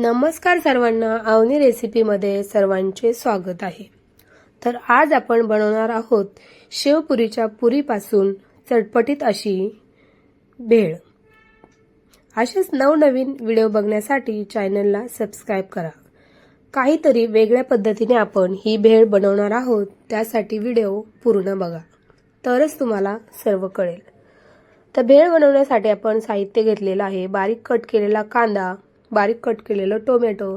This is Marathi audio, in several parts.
नमस्कार सर्वांना, अवनी रेसिपीमध्ये सर्वांचे स्वागत आहे। तर आज आपण बनवणार आहोत शेवपुरीच्या पुरीपासून चटपटीत अशी भेळ। असेच नवनवीन व्हिडिओ बघण्यासाठी चॅनलला सबस्क्राइब करा। काहीतरी वेगळ्या पद्धतीने आपण ही भेळ बनवणार आहोत, त्यासाठी व्हिडिओ पूर्ण बघा, तरच तुम्हाला सर्व कळेल। तर भेळ बनवण्यासाठी आपण साहित्य घेतलेलं आहे। बारीक कट केलेला कांदा, बारीक कट केलेलं टोमॅटो,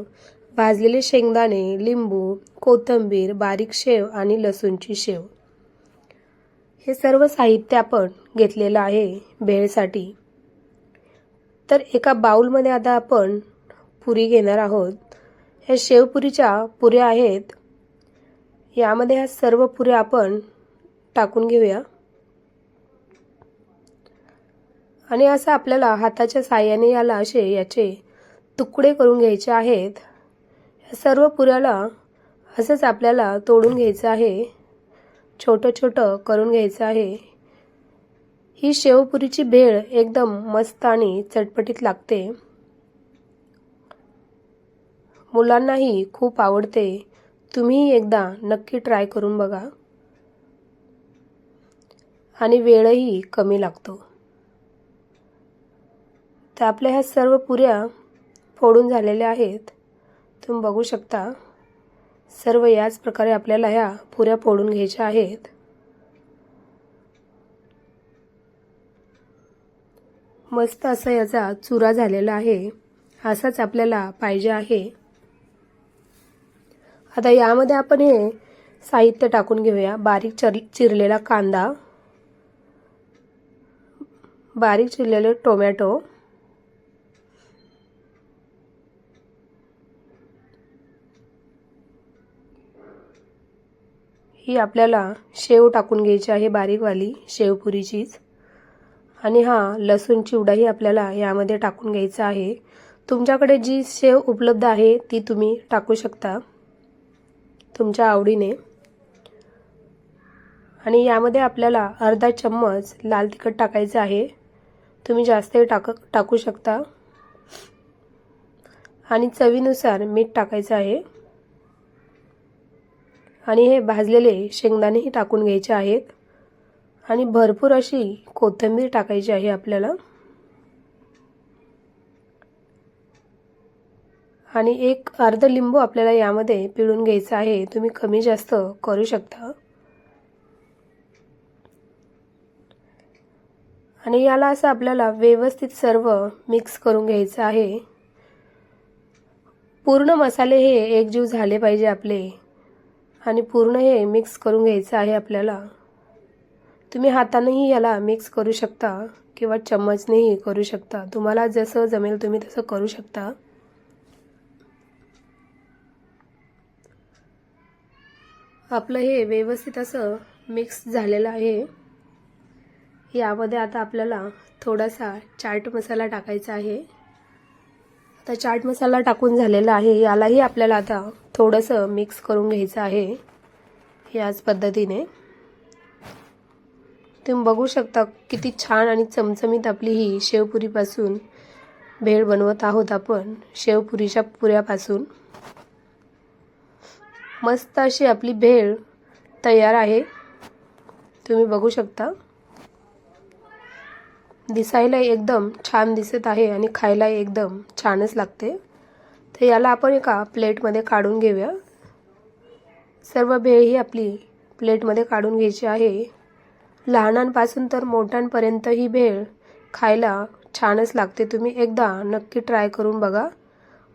भाजलेले शेंगदाणे, लिंबू, कोथिंबीर, बारीक शेव आणि लसूणची शेव, हे सर्व साहित्य आपण घेतलेलं आहे भेळसाठी। तर एका बाउलमध्ये आता आपण पुरी घेणार आहोत। हे शेवपुरीच्या पुऱ्या आहेत, यामध्ये ह्या सर्व पुऱ्या आपण टाकून घेऊया आणि असं आपल्याला हाताच्या साहाय्याने याला असे याचे तुकडे करून घ्यायचे आहेत। सर्व पुऱ्याला असंच आपल्याला तोडून घ्यायचं आहे, छोटं छोटं करून घ्यायचं आहे। ही शेवपुरीची भेळ एकदम मस्त आणि चटपटीत लागते, मुलांनाही खूप आवडते। तुम्ही एकदा नक्की ट्राय करून बघा आणि वेळही कमी लागतो। तर आपल्या ह्या सर्व पुऱ्या फोडून झालेल्या आहेत, तुम्ही बघू शकता। सर्व याच प्रकारे आपल्याला ह्या पुऱ्या फोडून घ्यायच्या आहेत। मस्त असा याचा चुरा झालेला आहे, असाच आपल्याला पाहिजे आहे। आता यामध्ये आपण हे साहित्य टाकून घेऊया। बारीक चिरलेला कांदा, बारीक चिरलेले टोमॅटो, ही आपल्याला शेव टाकून घ्यायची आहे, बारीकवाली शेवपुरीचीच। आणि हा लसूण चिवडाही आपल्याला यामध्ये टाकून घ्यायचा आहे। तुमच्याकडे जी शेव उपलब्ध आहे ती तुम्ही टाकू शकता तुमच्या आवडीने। आणि यामध्ये आपल्याला अर्धा चम्मच लाल तिखट टाकायचं आहे, तुम्ही जास्तही टाकू शकता। आणि चवीनुसार मीठ टाकायचं आहे आणि हे भाजलेले शेंगदाणेही टाकून घ्यायचे आहेत आणि भरपूर अशी कोथिंबीर टाकायची आहे आपल्याला। आणि एक अर्ध लिंबू आपल्याला यामध्ये पिळून घ्यायचा आहे, तुम्ही कमी जास्त करू शकता। आणि याला असं आपल्याला व्यवस्थित सर्व मिक्स करून घ्यायचं आहे। पूर्ण मसाले हे एकजीव झाले पाहिजे आपले, आणि पूर्ण हे मिक्स करून घ्यायचं आहे आपल्याला। तुम्ही हातानेही याला मिक्स करू शकता किंवा चम्मचनेही करू शकता, तुम्हाला जसं जमेल तुम्ही तसं करू शकता। आपलं हे व्यवस्थित असं मिक्स झालेलं आहे। यामध्ये आता आपल्याला थोडासा चाट मसाला टाकायचा आहे। आता चाट मसाला टाकून झालेला आहे, यालाही आपल्याला आता थोडंसं मिक्स करून घ्यायचं आहे याच पद्धतीने। तुम्ही बघू शकता किती छान आणि चमचमीत आपली ही शेवपुरीपासून भेळ बनवत आहोत आपण, शेवपुरीच्या पुऱ्यापासून। मस्त अशी आपली भेळ तयार आहे, तुम्ही बघू शकता। दिसायला एकदम छान दिसत आहे आणि खायला एकदम छानच लागते। तर याला आपण एका प्लेटमध्ये काढून घेऊया। सर्व भेळ ही आपली प्लेटमध्ये काढून घ्यायची आहे। लहानांपासून तर मोठ्यांपर्यंत ही भेळ खायला छानच लागते, तुम्ही एकदा नक्की ट्राय करून बघा।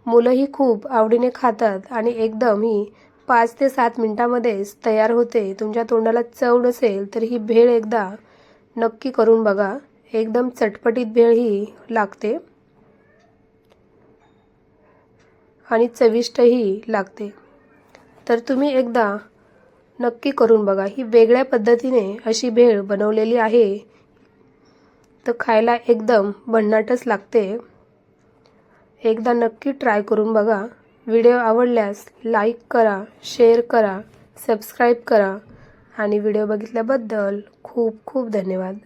मुलंही खूप आवडीने खातात आणि एकदम ही 5 ते 7 मिनिटांमध्येच तयार होते। तुमच्या तोंडाला चव नसेल तर ही भेळ एकदा नक्की करून बघा, एकदम चटपटीत भेळ ही लागते आणि चविष्टही लागते। तर तुम्ही एकदा नक्की करून बघा। ही वेगळ्या पद्धतीने अशी भेळ बनवलेली आहे, तर खायला एकदम भन्नाटच लागते। एकदा नक्की ट्राय करून बघा। व्हिडिओ आवडल्यास लाईक करा, शेअर करा, सबस्क्राइब करा आणि व्हिडिओ बघितल्याबद्दल खूप खूप धन्यवाद।